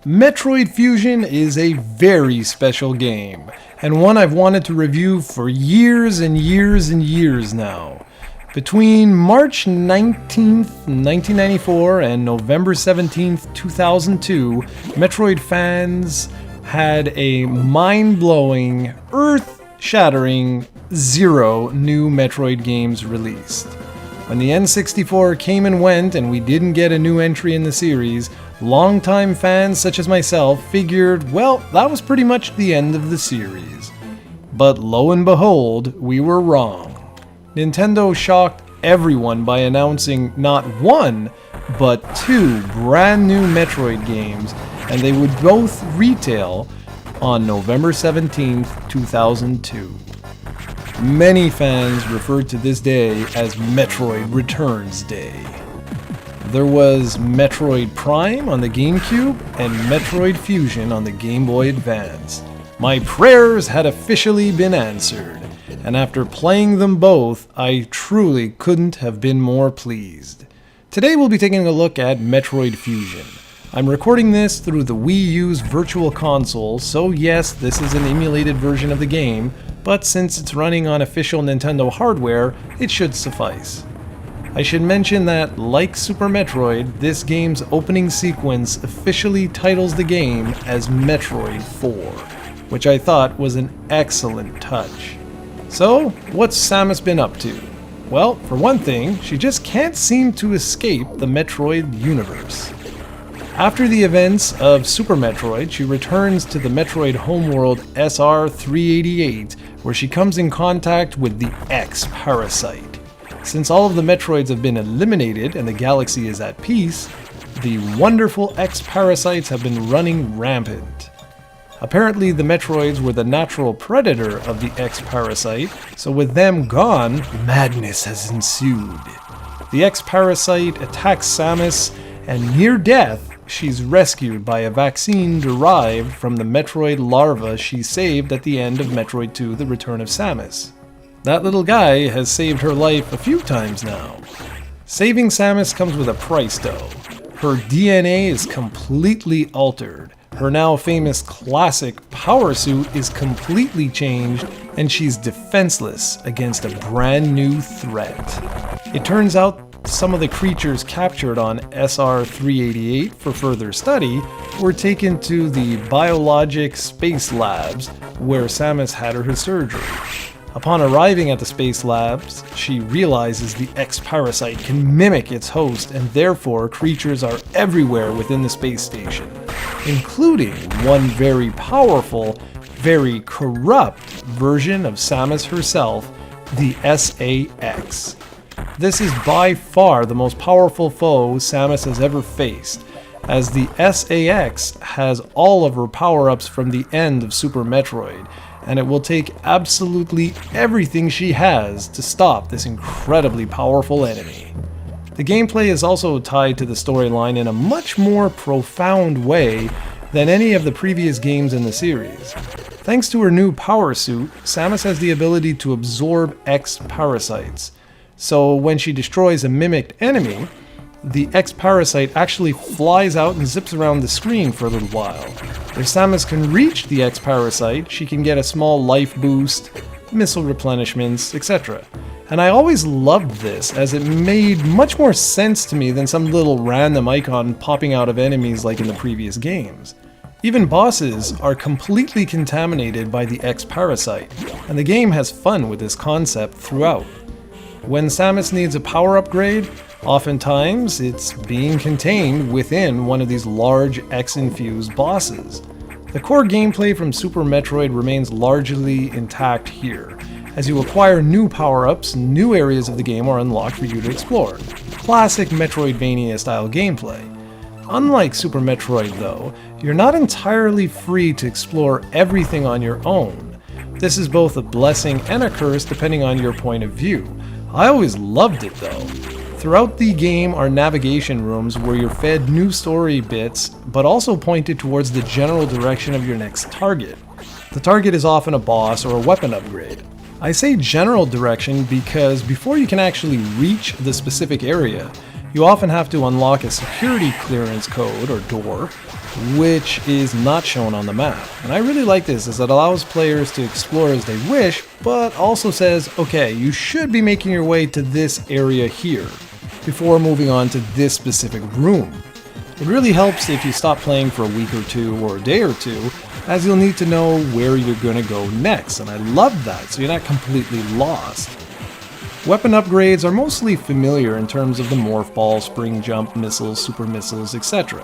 Metroid Fusion is a very special game, and one I've wanted to review for years and years and years now. Between March 19th, 1994 and November 17th, 2002, Metroid fans had a mind-blowing, earth-shattering 0 new Metroid games released. When the N64 came and went and we didn't get a new entry in the series, longtime fans such as myself figured, well, that was pretty much the end of the series. But lo and behold, we were wrong. Nintendo shocked everyone by announcing not 1, but 2 brand new Metroid games, and they would both retail on November 17th, 2002. Many fans referred to this day as Metroid Returns Day. There was Metroid Prime on the GameCube and Metroid Fusion on the Game Boy Advance. My prayers had officially been answered, and after playing them both, I truly couldn't have been more pleased. Today we'll be taking a look at Metroid Fusion. I'm recording this through the Wii U's Virtual Console, so yes, this is an emulated version of the game, but since it's running on official Nintendo hardware, it should suffice. I should mention that, like Super Metroid, this game's opening sequence officially titles the game as Metroid 4, which I thought was an excellent touch. So, what's Samus been up to? Well, for one thing, she just can't seem to escape the Metroid universe. After the events of Super Metroid, she returns to the Metroid homeworld SR-388, where she comes in contact with the X-Parasite. Since all of the Metroids have been eliminated and the galaxy is at peace, the wonderful X-Parasites have been running rampant. Apparently the Metroids were the natural predator of the X-Parasite, so with them gone, madness has ensued. The X-Parasite attacks Samus, and near death, she's rescued by a vaccine derived from the Metroid larva she saved at the end of Metroid 2: The Return of Samus. That little guy has saved her life a few times now. Saving Samus comes with a price though. Her DNA is completely altered. Her now famous classic power suit is completely changed, and she's defenseless against a brand new threat. It turns out some of the creatures captured on SR-388 for further study were taken to the biologic space labs where Samus had her surgery. Upon arriving at the space labs, she realizes the X-Parasite can mimic its host, and therefore creatures are everywhere within the space station, including one very powerful, very corrupt version of Samus herself, the SAX. This is by far the most powerful foe Samus has ever faced, as the SAX has all of her power-ups from the end of Super Metroid, and it will take absolutely everything she has to stop this incredibly powerful enemy. The gameplay is also tied to the storyline in a much more profound way than any of the previous games in the series. Thanks to her new power suit, Samus has the ability to absorb X-Parasites. So when she destroys a mimicked enemy, the X-Parasite actually flies out and zips around the screen for a little while. If Samus can reach the X-Parasite, she can get a small life boost, missile replenishments, etc. And I always loved this, as it made much more sense to me than some little random icon popping out of enemies like in the previous games. Even bosses are completely contaminated by the X-Parasite, and the game has fun with this concept throughout. When Samus needs a power upgrade, oftentimes it's being contained within one of these large X-infused bosses. The core gameplay from Super Metroid remains largely intact here. As you acquire new power-ups, new areas of the game are unlocked for you to explore. Classic Metroidvania-style gameplay. Unlike Super Metroid though, you're not entirely free to explore everything on your own. This is both a blessing and a curse depending on your point of view. I always loved it though. Throughout the game are navigation rooms where you're fed new story bits, but also pointed towards the general direction of your next target. The target is often a boss or a weapon upgrade. I say general direction because before you can actually reach the specific area, you often have to unlock a security clearance code or door, which is not shown on the map. And I really like this as it allows players to explore as they wish, but also says, okay, you should be making your way to this area here before moving on to this specific room. It really helps if you stop playing for a week or two or a day or two, as you'll need to know where you're going to go next, and I love that, so you're not completely lost. Weapon upgrades are mostly familiar in terms of the morph ball, spring jump, missiles, super missiles, etc.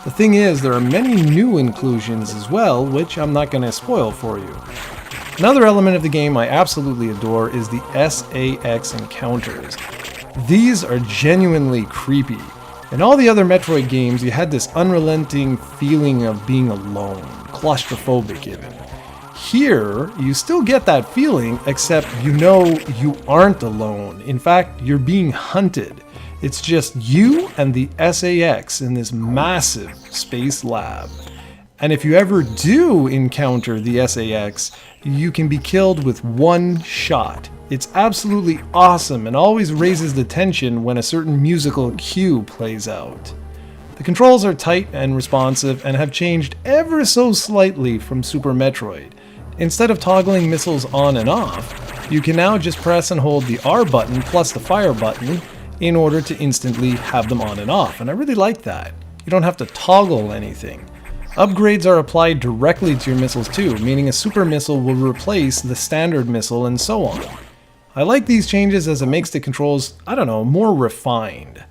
The thing is, there are many new inclusions as well, which I'm not going to spoil for you. Another element of the game I absolutely adore is the SAX encounters. These are genuinely creepy. In all the other Metroid games, you had this unrelenting feeling of being alone, claustrophobic even. Here, you still get that feeling, except you know you aren't alone. In fact, you're being hunted. It's just you and the SAX in this massive space lab. And if you ever do encounter the SAX, you can be killed with one shot. It's absolutely awesome and always raises the tension when a certain musical cue plays out. The controls are tight and responsive and have changed ever so slightly from Super Metroid. Instead of toggling missiles on and off, you can now just press and hold the R button plus the fire button in order to instantly have them on and off, and I really like that. You don't have to toggle anything. Upgrades are applied directly to your missiles too, meaning a super missile will replace the standard missile and so on. I like these changes as it makes the controls, more refined.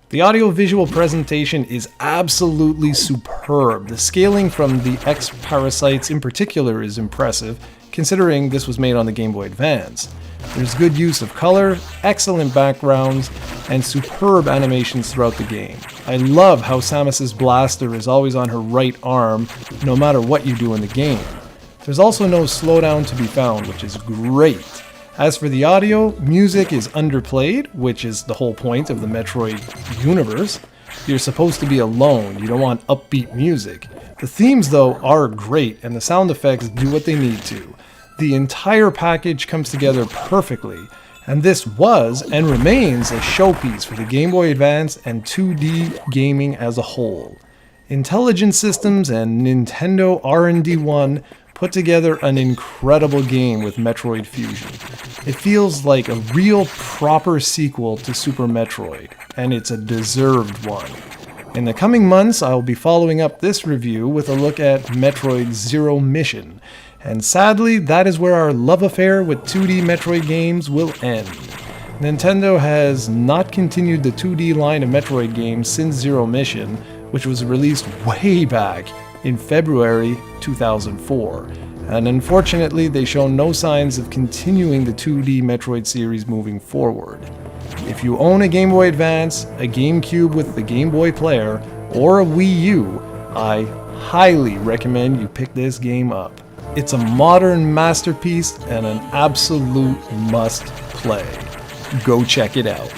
The audiovisual presentation is absolutely superb. The scaling from the X-Parasites in particular is impressive, considering this was made on the Game Boy Advance. There's good use of color, excellent backgrounds, and superb animations throughout the game. I love how Samus's blaster is always on her right arm, no matter what you do in the game. There's also no slowdown to be found, which is great. As for the audio, music is underplayed, which is the whole point of the Metroid universe. You're supposed to be alone, you don't want upbeat music. The themes though are great, and the sound effects do what they need to. The entire package comes together perfectly, and this was and remains a showpiece for the Game Boy Advance and 2D gaming as a whole. Intelligent Systems and Nintendo R&D 1 put together an incredible game with Metroid Fusion. It feels like a real proper sequel to Super Metroid, and it's a deserved one. In the coming months, I'll be following up this review with a look at Metroid Zero Mission, and sadly, that is where our love affair with 2D Metroid games will end. Nintendo has not continued the 2D line of Metroid games since Zero Mission, which was released way back in February 2004, and unfortunately they show no signs of continuing the 2D Metroid series moving forward. If you own a Game Boy Advance, a GameCube with the Game Boy Player, or a Wii U, I highly recommend you pick this game up. It's a modern masterpiece and an absolute must play. Go check it out.